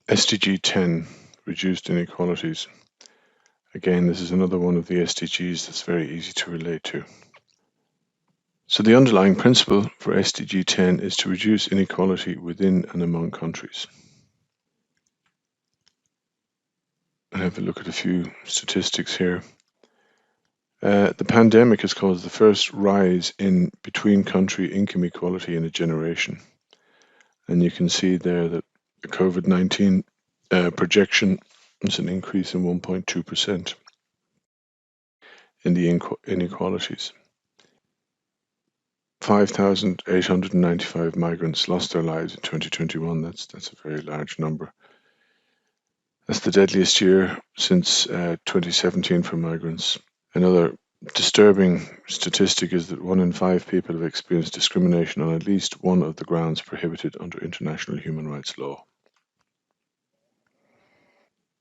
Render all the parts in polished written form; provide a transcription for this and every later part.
SDG 10, reduced inequalities. Again, this is another one of the SDGs that's very easy to relate to. So the underlying principle for SDG 10 is to reduce inequality within and among countries. And have a look at a few statistics here. The pandemic has caused the first rise in between-country income equality in a generation. And you can see there that the COVID-19 projection is an increase in 1.2% in the inequalities. 5,895 migrants lost their lives in 2021. That's a very large number. That's the deadliest year since 2017 for migrants. Another disturbing statistic is that 1 in 5 people have experienced discrimination on at least one of the grounds prohibited under international human rights law.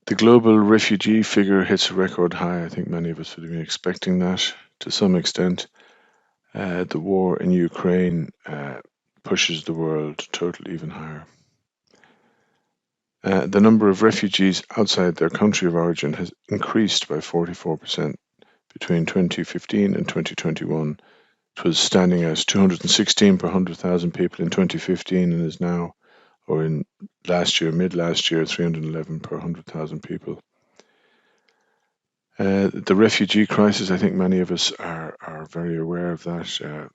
The global refugee figure hits a record high. I think many of us would have been expecting that to some extent. The war in Ukraine pushes the world total even higher. The number of refugees outside their country of origin has increased by 44% between 2015 and 2021. It was standing at 216 per 100,000 people in 2015 and is now, or in mid last year, 311 per 100,000 people. The refugee crisis, I think many of us are very aware of that,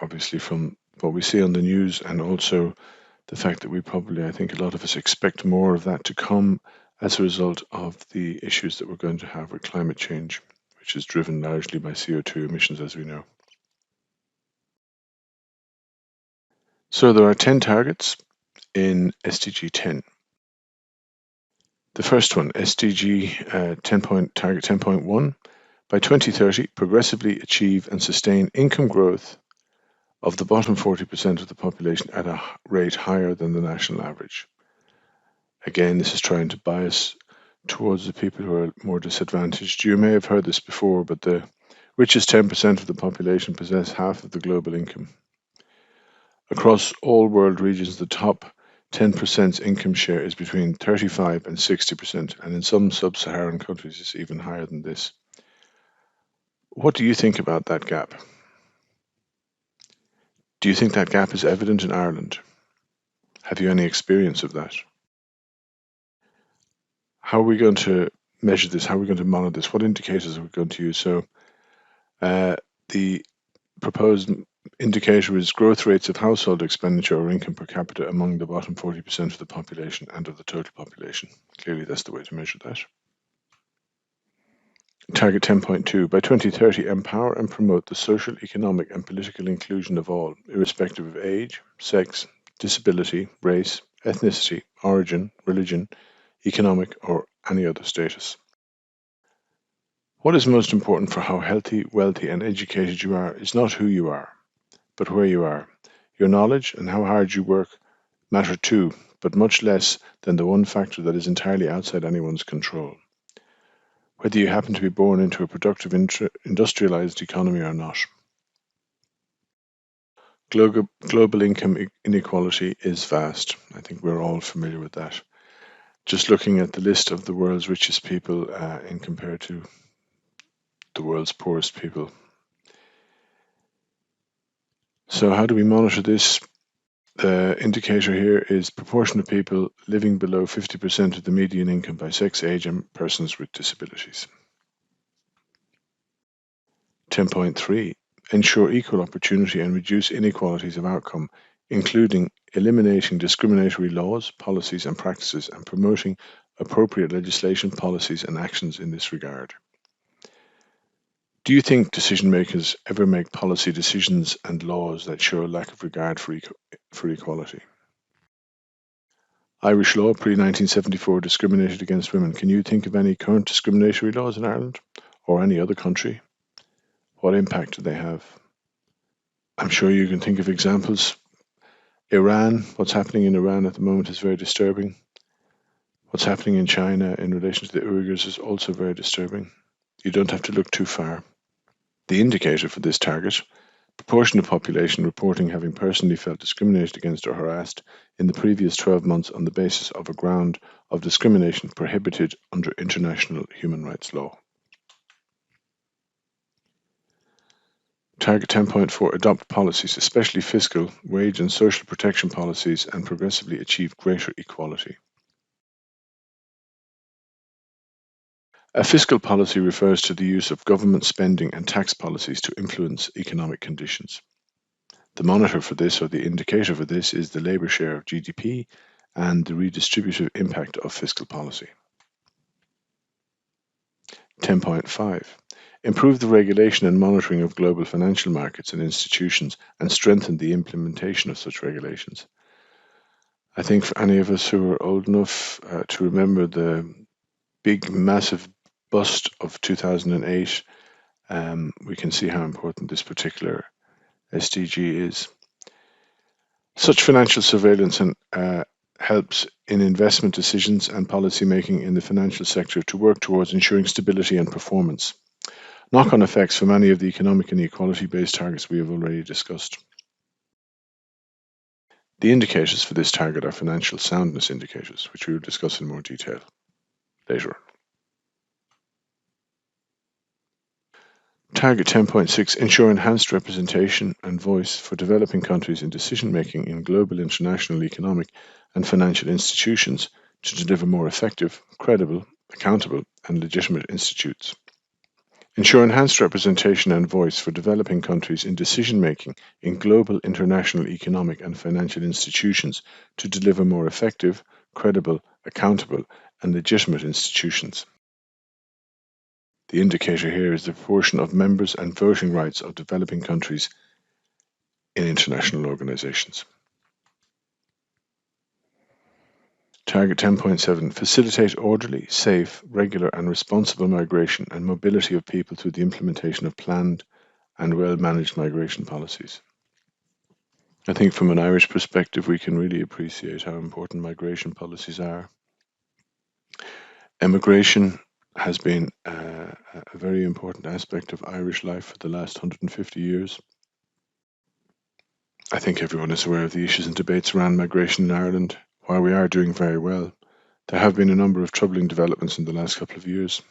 obviously from what we see on the news, and also the fact that I think a lot of us expect more of that to come as a result of the issues that we're going to have with climate change, which is driven largely by CO2 emissions, as we know. So there are 10 targets in SDG 10. The first one, SDG target 10.1, by 2030, progressively achieve and sustain income growth of the bottom 40% of the population at a rate higher than the national average. Again, this is trying to bias towards the people who are more disadvantaged. You may have heard this before, but the richest 10% of the population possess half of the global income. Across all world regions, the top 10% income share is between 35 and 60%, and in some sub-Saharan countries it's even higher than this. What do you think about that gap? Do you think that gap is evident in Ireland? Have you any experience of that? How are we going to measure this? How are we going to monitor this? What indicators are we going to use? So the proposed indicator is growth rates of household expenditure or income per capita among the bottom 40% of the population and of the total population. Clearly, that's the way to measure that. Target 10.2, by 2030, empower and promote the social, economic and political inclusion of all, irrespective of age, sex, disability, race, ethnicity, origin, religion, economic or any other status. What is most important for how healthy, wealthy and educated you are is not who you are, but where you are. Your knowledge and how hard you work matter too, but much less than the one factor that is entirely outside anyone's control. Whether you happen to be born into a productive industrialized economy or not. Global income inequality is vast. I think we're all familiar with that. Just looking at the list of the world's richest people in compared to the world's poorest people. So how do we monitor this? The indicator here is proportion of people living below 50% of the median income by sex, age and persons with disabilities. 10.3. Ensure equal opportunity and reduce inequalities of outcome, including eliminating discriminatory laws, policies and practices and promoting appropriate legislation, policies and actions in this regard. Do you think decision makers ever make policy decisions and laws that show a lack of regard for equality? Irish law pre-1974 discriminated against women. Can you think of any current discriminatory laws in Ireland or any other country? What impact do they have? I'm sure you can think of examples. Iran, what's happening in Iran at the moment is very disturbing. What's happening in China in relation to the Uyghurs is also very disturbing. You don't have to look too far. The indicator for this target, proportion of population reporting having personally felt discriminated against or harassed in the previous 12 months on the basis of a ground of discrimination prohibited under international human rights law. Target 10.4 Adopt policies, especially fiscal, wage and social protection policies, and progressively achieve greater equality. A fiscal policy refers to the use of government spending and tax policies to influence economic conditions. The monitor for this, or the indicator for this, is the labour share of GDP and the redistributive impact of fiscal policy. 10.5 Improve the regulation and monitoring of global financial markets and institutions and strengthen the implementation of such regulations. I think for any of us who are old enough to remember the big, massive bust of 2008, we can see how important this particular SDG is. Such financial surveillance helps in investment decisions and policy making in the financial sector to work towards ensuring stability and performance. Knock-on effects for many of the economic and equality-based targets we have already discussed. The indicators for this target are financial soundness indicators, which we will discuss in more detail later. Target 10.6 Ensure enhanced representation and voice for developing countries in decision-making in global, international, economic and financial institutions to deliver more effective, credible, accountable and legitimate institutes. Ensure enhanced representation and voice for developing countries in decision-making in global, international, economic and financial institutions to deliver more effective, credible, accountable and legitimate institutions. The indicator here is the proportion of members and voting rights of developing countries in international organizations. Target 10.7 Facilitate orderly, safe, regular and responsible migration and mobility of people through the implementation of planned and well-managed migration policies. I think from an Irish perspective we can really appreciate how important migration policies are. Immigration has been a very important aspect of Irish life for the last 150 years. I think everyone is aware of the issues and debates around migration in Ireland. While we are doing very well, there have been a number of troubling developments in the last couple of years.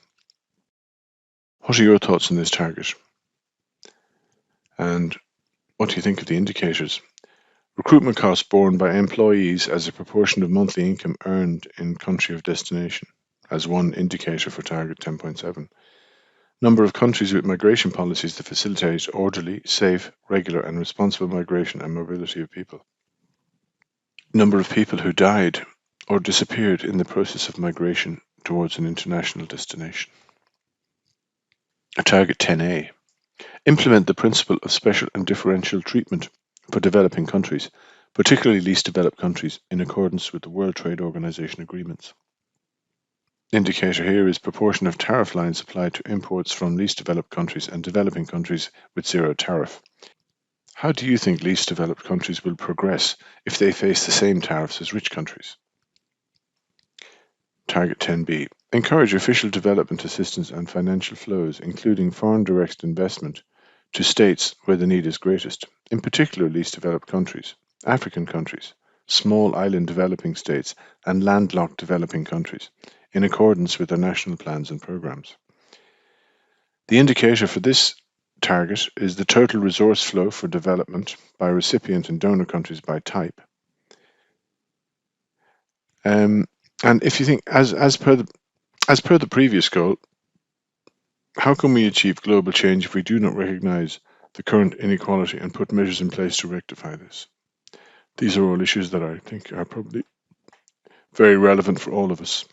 What are your thoughts on this target? And what do you think of the indicators? Recruitment costs borne by employees as a proportion of monthly income earned in country of destination, as one indicator for target 10.7. Number of countries with migration policies that facilitate orderly, safe, regular and responsible migration and mobility of people. Number of people who died or disappeared in the process of migration towards an international destination. Target 10A. Implement the principle of special and differential treatment for developing countries, particularly least developed countries, in accordance with the World Trade Organization agreements. Indicator here is proportion of tariff lines applied to imports from least developed countries and developing countries with zero tariff. How do you think least developed countries will progress if they face the same tariffs as rich countries? Target 10B. Encourage official development assistance and financial flows, including foreign direct investment, to states where the need is greatest, in particular least developed countries, African countries, small island developing states, and landlocked developing countries, in accordance with their national plans and programs. The indicator for this target is the total resource flow for development by recipient and donor countries by type. And if you think, as per the previous goal, how can we achieve global change if we do not recognize the current inequality and put measures in place to rectify this? These are all issues that I think are probably very relevant for all of us.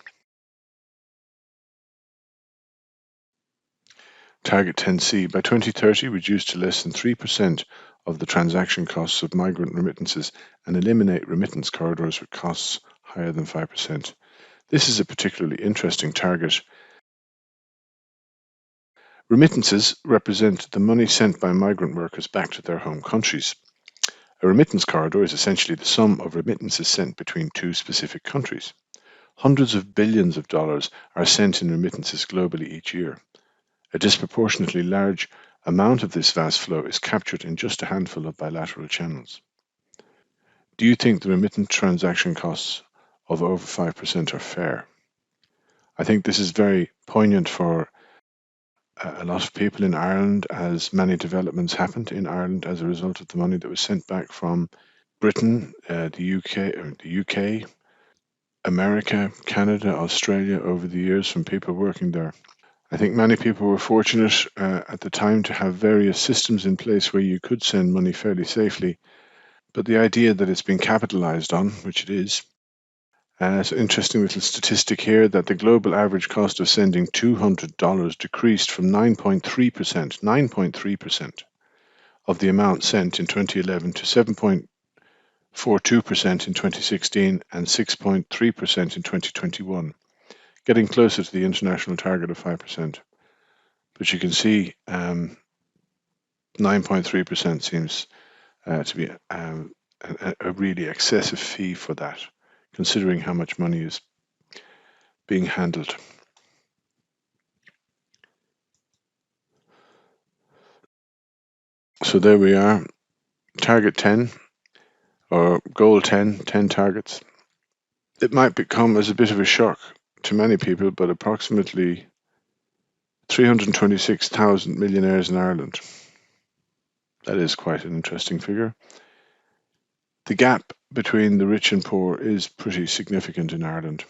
Target 10C. By 2030, reduce to less than 3% of the transaction costs of migrant remittances and eliminate remittance corridors with costs higher than 5%. This is a particularly interesting target. Remittances represent the money sent by migrant workers back to their home countries. A remittance corridor is essentially the sum of remittances sent between two specific countries. Hundreds of billions of dollars are sent in remittances globally each year. A disproportionately large amount of this vast flow is captured in just a handful of bilateral channels. Do you think the remittance transaction costs of over 5% are fair? I think this is very poignant for a lot of people in Ireland, as many developments happened in Ireland as a result of the money that was sent back from Britain, the UK, America, Canada, Australia over the years from people working there. I think many people were fortunate at the time to have various systems in place where you could send money fairly safely. But the idea that it's been capitalized on, which it is, it's an interesting little statistic here that the global average cost of sending $200 decreased from 9.3% of the amount sent in 2011 to 7.42% in 2016 and 6.3% in 2021, getting closer to the international target of 5%. But you can see 9.3% seems to be a really excessive fee for that, considering how much money is being handled. So there we are, target 10 or goal 10, 10 targets. It might come as a bit of a shock to many people, but approximately 326,000 millionaires in Ireland. That is quite an interesting figure. The gap between the rich and poor is pretty significant in Ireland.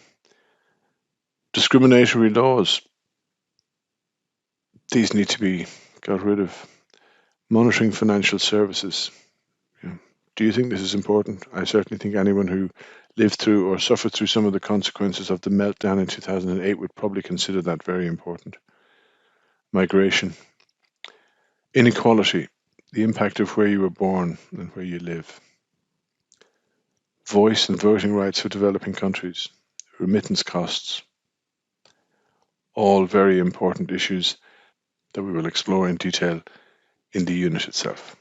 Discriminatory laws, these need to be got rid of. Monitoring financial services. Do you think this is important? I certainly think anyone who lived through or suffered through some of the consequences of the meltdown in 2008 would probably consider that very important. Migration. Inequality. The impact of where you were born and where you live. Voice and voting rights for developing countries. Remittance costs. All very important issues that we will explore in detail in the unit itself.